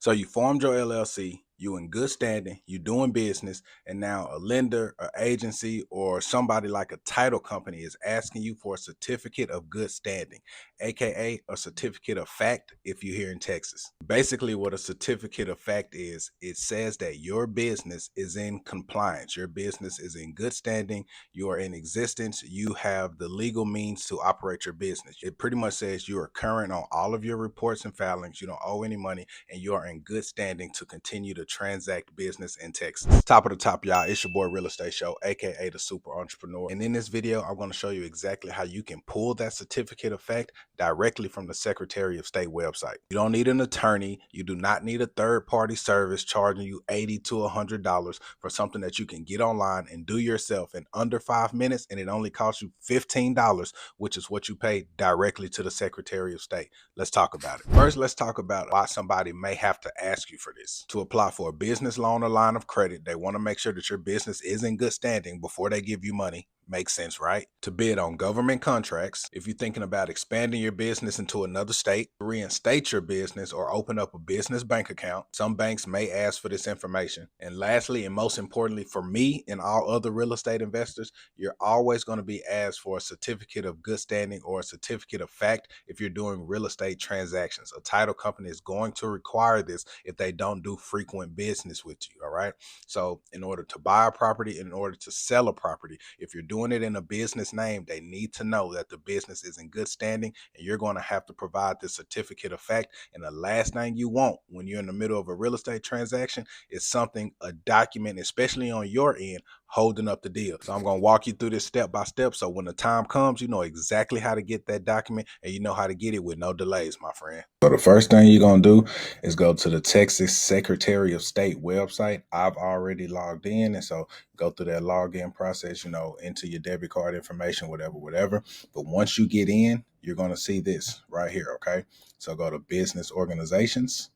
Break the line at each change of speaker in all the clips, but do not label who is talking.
So you formed your LLC, you in good standing, you doing business, and now a lender, an agency, or somebody like a title company is asking you for a certificate of good standing, aka a certificate of fact if you're here in Texas. Basically, what a certificate of fact is, it says that your business is in compliance, your business is in good standing, you are in existence, you have the legal means to operate your business. It pretty much says you are current on all of your reports and filings, you don't owe any money, and you are in good standing to continue to transact business in Texas. Top of the top, y'all, it's your boy Real Estate Show, aka the Super Entrepreneur. And in this video, I'm going to show you exactly how you can pull that certificate of fact directly from the Secretary of State website. You don't need an attorney. You do not need a third-party service charging you $80 to $100 for something that you can get online and do yourself in under 5 minutes, and it only costs you $15, which is what you pay directly to the Secretary of State. Let's talk about it. First, let's talk about why somebody may have to ask you for this. To apply for a business loan or line of credit, they want to make sure that your business is in good standing before they give you money. Makes sense, right? To bid on government contracts, if you're thinking about expanding your business into another state, reinstate your business, or open up a business bank account, some banks may ask for this information. And lastly, and most importantly for me and all other real estate investors, you're always going to be asked for a certificate of good standing or a certificate of fact if you're doing real estate transactions. A title company is going to require this if they don't do frequent business with you, all right? So in order to buy a property, in order to sell a property, if you're doing it in a business name, they need to know that the business is in good standing, and you're going to have to provide this certificate of fact. And the last thing you want when you're in the middle of a real estate transaction is something, a document, especially on your end, holding up the deal. So I'm going to walk you through this step by step, so when the time comes, you know exactly how to get that document, and you know how to get it with no delays, my friend. So the first thing you're going to do is go to the Texas Secretary of State website. I've already logged in, and so go through that login process, you know, enter your debit card information, whatever. But once you get in, you're going to see this right here, okay? So go to business organizations.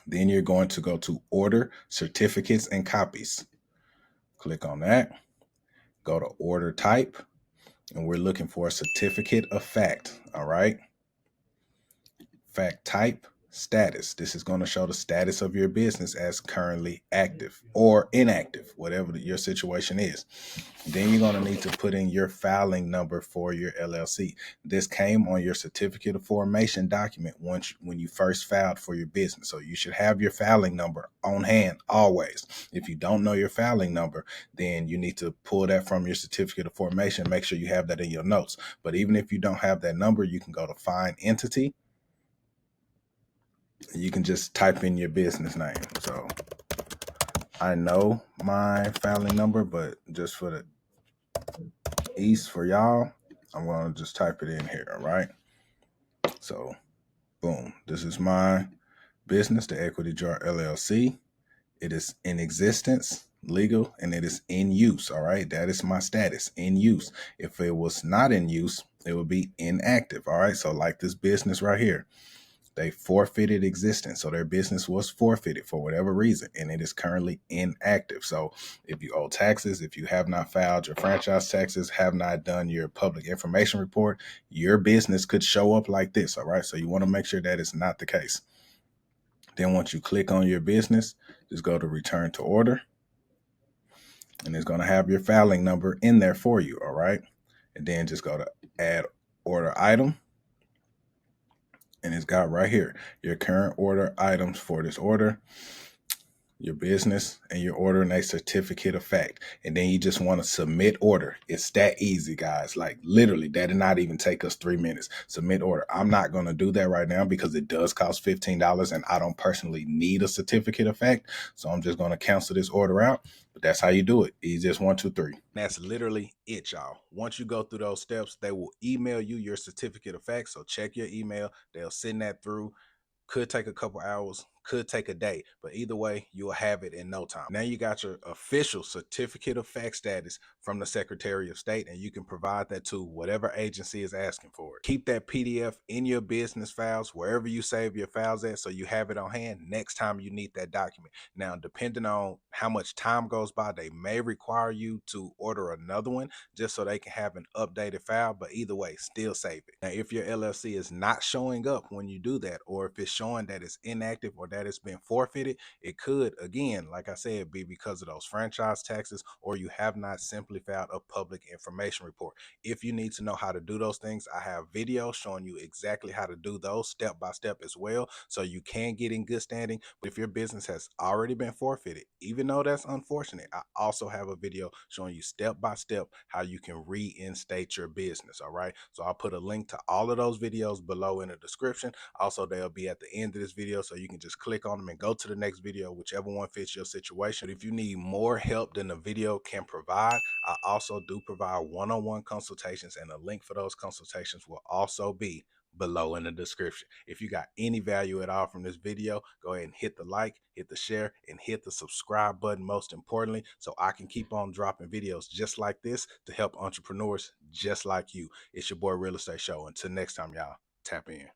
Then you're going to go to order certificates and copies. Click on that. Go to order type, and we're looking for a certificate of fact, all right? Fact type, status. This is going to show the status of your business as currently active or inactive, whatever your situation is. Then you're going to need to put in your filing number for your LLC. This came on your certificate of formation document when you first filed for your business. So you should have your filing number on hand always. If you don't know your filing number, then you need to pull that from your certificate of formation. Make sure you have that in your notes. But even if you don't have that number, you can go to find entity. You can just type in your business name. So I know my filing number, but just for the ease for y'all, I'm going to just type it in here. All right. So boom, this is my business, the Equity Jar LLC. It is in existence, legal, and it is in use. All right. That is my status, in use. If it was not in use, it would be inactive. All right. So like this business right here, they forfeited existence. So their business was forfeited for whatever reason, and it is currently inactive. So if you owe taxes, if you have not filed your franchise taxes, have not done your public information report, your business could show up like this. All right. So you want to make sure that is not the case. Then once you click on your business, just go to return to order, and it's going to have your filing number in there for you. All right. And then just go to add order item. And it's got right here your current order items for this order, your business, and you're ordering a certificate of fact. And then you just want to submit order. It's that easy, guys. Like literally, that did not even take us 3 minutes. Submit order. I'm not going to do that right now because it does cost $15, and I don't personally need a certificate of fact. So I'm just going to cancel this order out. But that's how you do it. Easiest 1, 2, 3. That's literally it, y'all. Once you go through those steps, they will email you your certificate of fact. So check your email. They'll send that through. Could take a couple hours, Could take a day, but either way, you'll have it in no time. Now you got your official certificate of fact status from the Secretary of State, and you can provide that to whatever agency is asking for it. Keep that PDF in your business files, wherever you save your files at, so you have it on hand next time you need that document. Now, depending on how much time goes by, they may require you to order another one just so they can have an updated file, but either way, still save it. Now, if your LLC is not showing up when you do that, or if it's showing that it's inactive or that it's been forfeited, it could, again, like I said, be because of those franchise taxes, or you have not simply filed a public information report. If you need to know how to do those things, I have videos showing you exactly how to do those step by step as well, so you can get in good standing. But if your business has already been forfeited, even though that's unfortunate, I also have a video showing you step by step how you can reinstate your business. All right, so I'll put a link to all of those videos below in the description. Also, they'll be at the end of this video, so you can just click on them and go to the next video, whichever one fits your situation. But if you need more help than the video can provide, I also do provide one-on-one consultations, and a link for those consultations will also be below in the description. If you got any value at all from this video, go ahead and hit the like, hit the share, and hit the subscribe button, most importantly, so I can keep on dropping videos just like this to help entrepreneurs just like you. It's your boy Real Estate Show. Until next time, y'all, tap in.